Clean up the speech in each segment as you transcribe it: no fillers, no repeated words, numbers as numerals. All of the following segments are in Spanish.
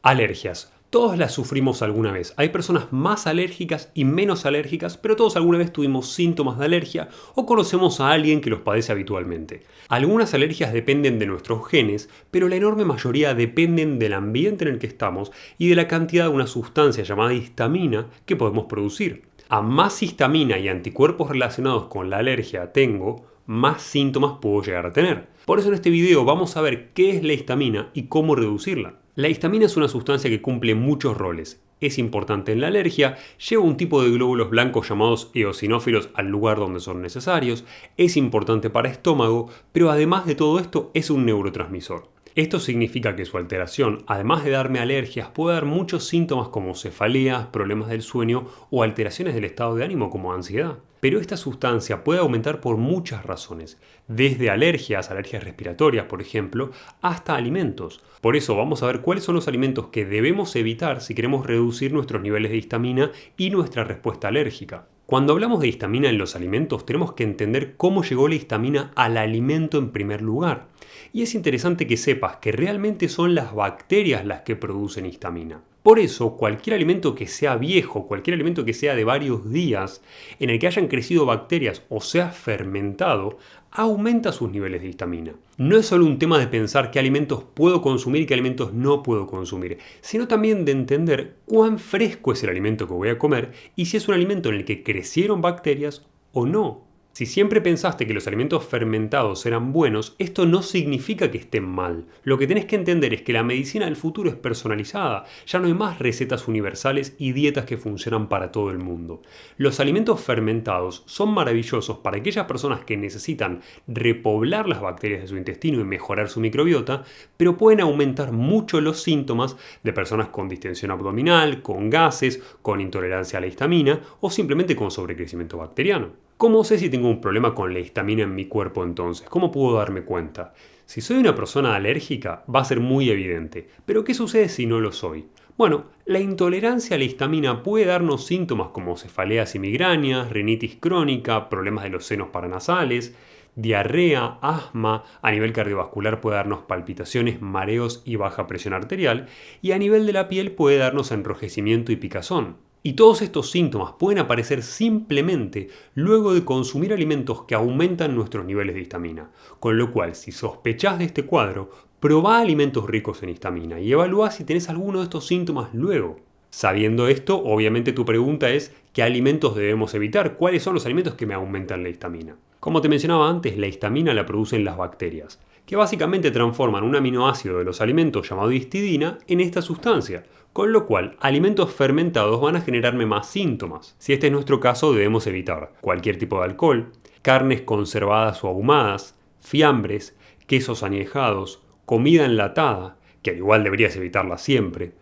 Alergias. Todos las sufrimos alguna vez. Hay personas más alérgicas y menos alérgicas, pero todos alguna vez tuvimos síntomas de alergia o conocemos a alguien que los padece habitualmente. Algunas alergias dependen de nuestros genes, pero la enorme mayoría dependen del ambiente en el que estamos y de la cantidad de una sustancia llamada histamina que podemos producir. A más histamina y anticuerpos relacionados con la alergia tengo, más síntomas puedo llegar a tener. Por eso en este video vamos a ver qué es la histamina y cómo reducirla. La histamina es una sustancia que cumple muchos roles. Es importante en la alergia, lleva un tipo de glóbulos blancos llamados eosinófilos al lugar donde son necesarios, es importante para estómago, pero además de todo esto es un neurotransmisor. Esto significa que su alteración, además de darme alergias, puede dar muchos síntomas como cefaleas, problemas del sueño o alteraciones del estado de ánimo como ansiedad. Pero esta sustancia puede aumentar por muchas razones, desde alergias respiratorias por ejemplo, hasta alimentos. Por eso vamos a ver cuáles son los alimentos que debemos evitar si queremos reducir nuestros niveles de histamina y nuestra respuesta alérgica. Cuando hablamos de histamina en los alimentos, tenemos que entender cómo llegó la histamina al alimento en primer lugar. Y es interesante que sepas que realmente son las bacterias las que producen histamina. Por eso, cualquier alimento que sea viejo, cualquier alimento que sea de varios días, en el que hayan crecido bacterias o sea fermentado, aumenta sus niveles de histamina. No es solo un tema de pensar qué alimentos puedo consumir y qué alimentos no puedo consumir, sino también de entender cuán fresco es el alimento que voy a comer y si es un alimento en el que crecieron bacterias o no. Si siempre pensaste que los alimentos fermentados eran buenos, esto no significa que estén mal. Lo que tenés que entender es que la medicina del futuro es personalizada. Ya no hay más recetas universales y dietas que funcionan para todo el mundo. Los alimentos fermentados son maravillosos para aquellas personas que necesitan repoblar las bacterias de su intestino y mejorar su microbiota, pero pueden aumentar mucho los síntomas de personas con distensión abdominal, con gases, con intolerancia a la histamina o simplemente con sobrecrecimiento bacteriano. ¿Cómo sé si tengo un problema con la histamina en mi cuerpo entonces? ¿Cómo puedo darme cuenta? Si soy una persona alérgica, va a ser muy evidente. Pero ¿qué sucede si no lo soy? Bueno, la intolerancia a la histamina puede darnos síntomas como cefaleas y migrañas, rinitis crónica, problemas de los senos paranasales, diarrea, asma, a nivel cardiovascular puede darnos palpitaciones, mareos y baja presión arterial, y a nivel de la piel puede darnos enrojecimiento y picazón. Y todos estos síntomas pueden aparecer simplemente luego de consumir alimentos que aumentan nuestros niveles de histamina. Con lo cual, si sospechás de este cuadro, probá alimentos ricos en histamina y evalúa si tenés alguno de estos síntomas luego. Sabiendo esto, obviamente tu pregunta es ¿qué alimentos debemos evitar? ¿Cuáles son los alimentos que me aumentan la histamina? Como te mencionaba antes, la histamina la producen las bacterias, que básicamente transforman un aminoácido de los alimentos llamado histidina en esta sustancia, con lo cual alimentos fermentados van a generarme más síntomas. Si este es nuestro caso, debemos evitar cualquier tipo de alcohol, carnes conservadas o ahumadas, fiambres, quesos añejados, comida enlatada, que al igual deberías evitarla siempre,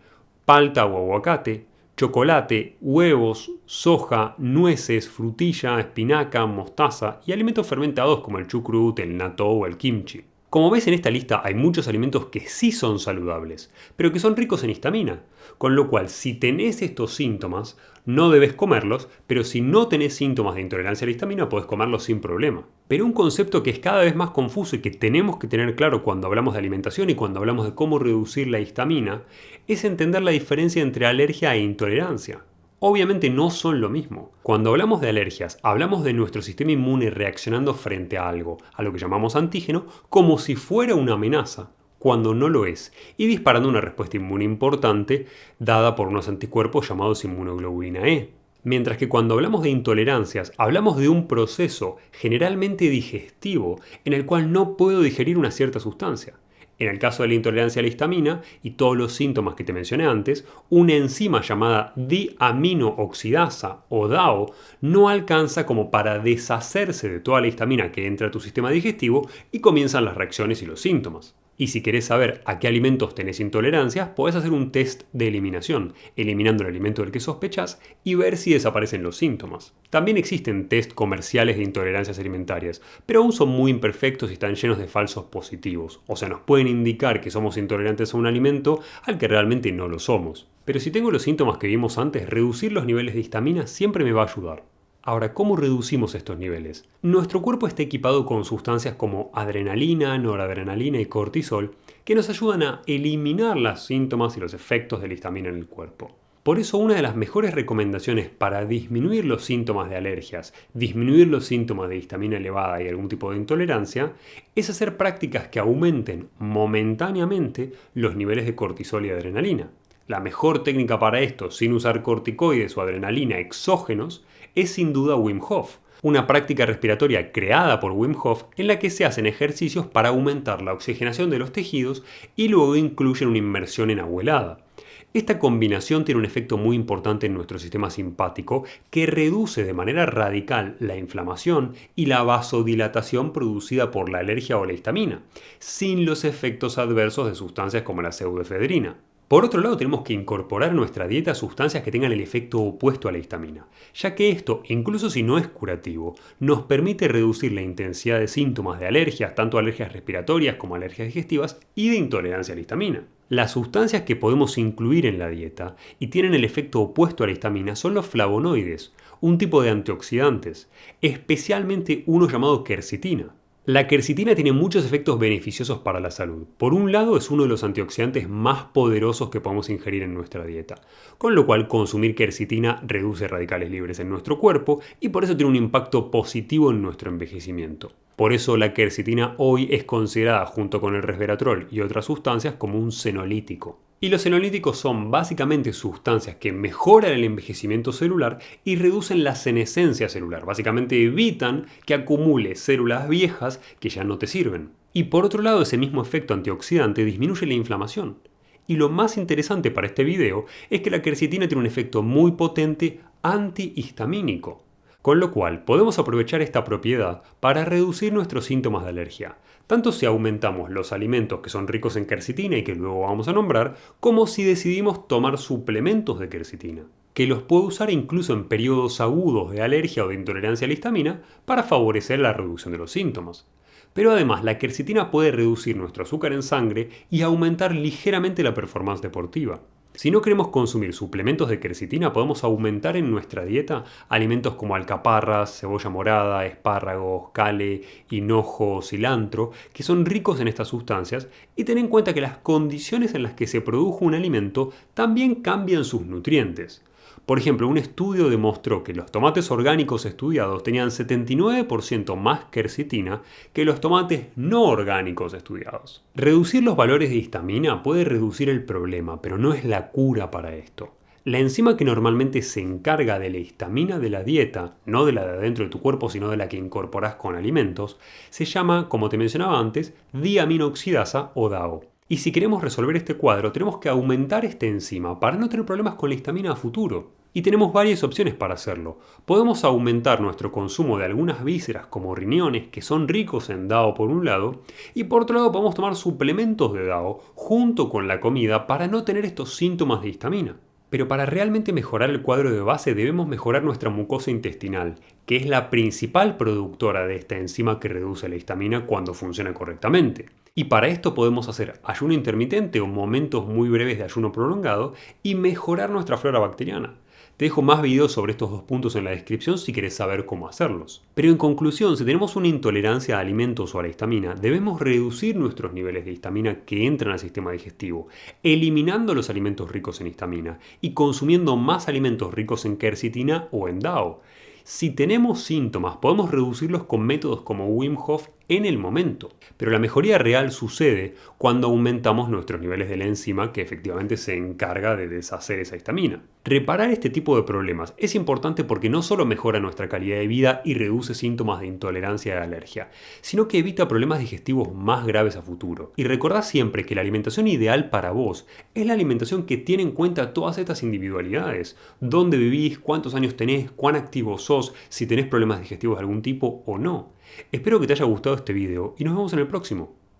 palta o aguacate, chocolate, huevos, soja, nueces, frutilla, espinaca, mostaza y alimentos fermentados como el chucrut, el natto o el kimchi. Como ves en esta lista hay muchos alimentos que sí son saludables, pero que son ricos en histamina, con lo cual si tenés estos síntomas no debes comerlos, pero si no tenés síntomas de intolerancia a la histamina podés comerlos sin problema. Pero un concepto que es cada vez más confuso y que tenemos que tener claro cuando hablamos de alimentación y cuando hablamos de cómo reducir la histamina es entender la diferencia entre alergia e intolerancia. Obviamente no son lo mismo. Cuando hablamos de alergias, hablamos de nuestro sistema inmune reaccionando frente a algo, a lo que llamamos antígeno, como si fuera una amenaza, cuando no lo es, y disparando una respuesta inmune importante dada por unos anticuerpos llamados inmunoglobulina E. Mientras que cuando hablamos de intolerancias, hablamos de un proceso generalmente digestivo en el cual no puedo digerir una cierta sustancia. En el caso de la intolerancia a la histamina y todos los síntomas que te mencioné antes, una enzima llamada diaminooxidasa o DAO no alcanza como para deshacerse de toda la histamina que entra a tu sistema digestivo y comienzan las reacciones y los síntomas. Y si querés saber a qué alimentos tenés intolerancias, podés hacer un test de eliminación, eliminando el alimento del que sospechás y ver si desaparecen los síntomas. También existen test comerciales de intolerancias alimentarias, pero aún son muy imperfectos y están llenos de falsos positivos. O sea, nos pueden indicar que somos intolerantes a un alimento al que realmente no lo somos. Pero si tengo los síntomas que vimos antes, reducir los niveles de histamina siempre me va a ayudar. Ahora, ¿cómo reducimos estos niveles? Nuestro cuerpo está equipado con sustancias como adrenalina, noradrenalina y cortisol que nos ayudan a eliminar los síntomas y los efectos de la histamina en el cuerpo. Por eso una de las mejores recomendaciones para disminuir los síntomas de alergias, disminuir los síntomas de histamina elevada y algún tipo de intolerancia, es hacer prácticas que aumenten momentáneamente los niveles de cortisol y adrenalina. La mejor técnica para esto, sin usar corticoides o adrenalina exógenos, es sin duda Wim Hof, una práctica respiratoria creada por Wim Hof en la que se hacen ejercicios para aumentar la oxigenación de los tejidos y luego incluyen una inmersión en agua helada. Esta combinación tiene un efecto muy importante en nuestro sistema simpático que reduce de manera radical la inflamación y la vasodilatación producida por la alergia o la histamina, sin los efectos adversos de sustancias como la pseudoefedrina. Por otro lado, tenemos que incorporar a nuestra dieta sustancias que tengan el efecto opuesto a la histamina, ya que esto, incluso si no es curativo, nos permite reducir la intensidad de síntomas de alergias, tanto alergias respiratorias como alergias digestivas y de intolerancia a la histamina. Las sustancias que podemos incluir en la dieta y tienen el efecto opuesto a la histamina son los flavonoides, un tipo de antioxidantes, especialmente uno llamado quercetina. La quercetina tiene muchos efectos beneficiosos para la salud. Por un lado, es uno de los antioxidantes más poderosos que podemos ingerir en nuestra dieta, con lo cual consumir quercetina reduce radicales libres en nuestro cuerpo y por eso tiene un impacto positivo en nuestro envejecimiento. Por eso la quercetina hoy es considerada, junto con el resveratrol y otras sustancias, como un senolítico. Y los senolíticos son básicamente sustancias que mejoran el envejecimiento celular y reducen la senescencia celular. Básicamente evitan que acumule células viejas que ya no te sirven. Y por otro lado, ese mismo efecto antioxidante disminuye la inflamación. Y lo más interesante para este video es que la quercetina tiene un efecto muy potente antihistamínico. Con lo cual podemos aprovechar esta propiedad para reducir nuestros síntomas de alergia, tanto si aumentamos los alimentos que son ricos en quercetina y que luego vamos a nombrar, como si decidimos tomar suplementos de quercetina, que los puedo usar incluso en periodos agudos de alergia o de intolerancia a la histamina para favorecer la reducción de los síntomas. Pero además la quercetina puede reducir nuestro azúcar en sangre y aumentar ligeramente la performance deportiva. Si no queremos consumir suplementos de quercetina, podemos aumentar en nuestra dieta alimentos como alcaparras, cebolla morada, espárragos, cale, hinojo, cilantro, que son ricos en estas sustancias, y ten en cuenta que las condiciones en las que se produjo un alimento también cambian sus nutrientes. Por ejemplo, un estudio demostró que los tomates orgánicos estudiados tenían 79% más quercetina que los tomates no orgánicos estudiados. Reducir los valores de histamina puede reducir el problema, pero no es la cura para esto. La enzima que normalmente se encarga de la histamina de la dieta, no de la de adentro de tu cuerpo, sino de la que incorporás con alimentos, se llama, como te mencionaba antes, diaminoxidasa o DAO. Y si queremos resolver este cuadro, tenemos que aumentar esta enzima para no tener problemas con la histamina a futuro. Y tenemos varias opciones para hacerlo. Podemos aumentar nuestro consumo de algunas vísceras como riñones, que son ricos en DAO por un lado, y por otro lado podemos tomar suplementos de DAO junto con la comida para no tener estos síntomas de histamina. Pero para realmente mejorar el cuadro de base debemos mejorar nuestra mucosa intestinal, que es la principal productora de esta enzima que reduce la histamina cuando funciona correctamente. Y para esto podemos hacer ayuno intermitente o momentos muy breves de ayuno prolongado y mejorar nuestra flora bacteriana. Te dejo más videos sobre estos dos puntos en la descripción si querés saber cómo hacerlos. Pero en conclusión, si tenemos una intolerancia a alimentos o a la histamina, debemos reducir nuestros niveles de histamina que entran al sistema digestivo, eliminando los alimentos ricos en histamina y consumiendo más alimentos ricos en quercetina o en DAO. Si tenemos síntomas, podemos reducirlos con métodos como Wim Hof en el momento, pero la mejoría real sucede cuando aumentamos nuestros niveles de la enzima que efectivamente se encarga de deshacer esa histamina. Reparar este tipo de problemas es importante porque no solo mejora nuestra calidad de vida y reduce síntomas de intolerancia y alergia, sino que evita problemas digestivos más graves a futuro. Y recordá siempre que la alimentación ideal para vos es la alimentación que tiene en cuenta todas estas individualidades: dónde vivís, cuántos años tenés, cuán activo sos, si tenés problemas digestivos de algún tipo o no. Espero que te haya gustado este video y nos vemos en el próximo.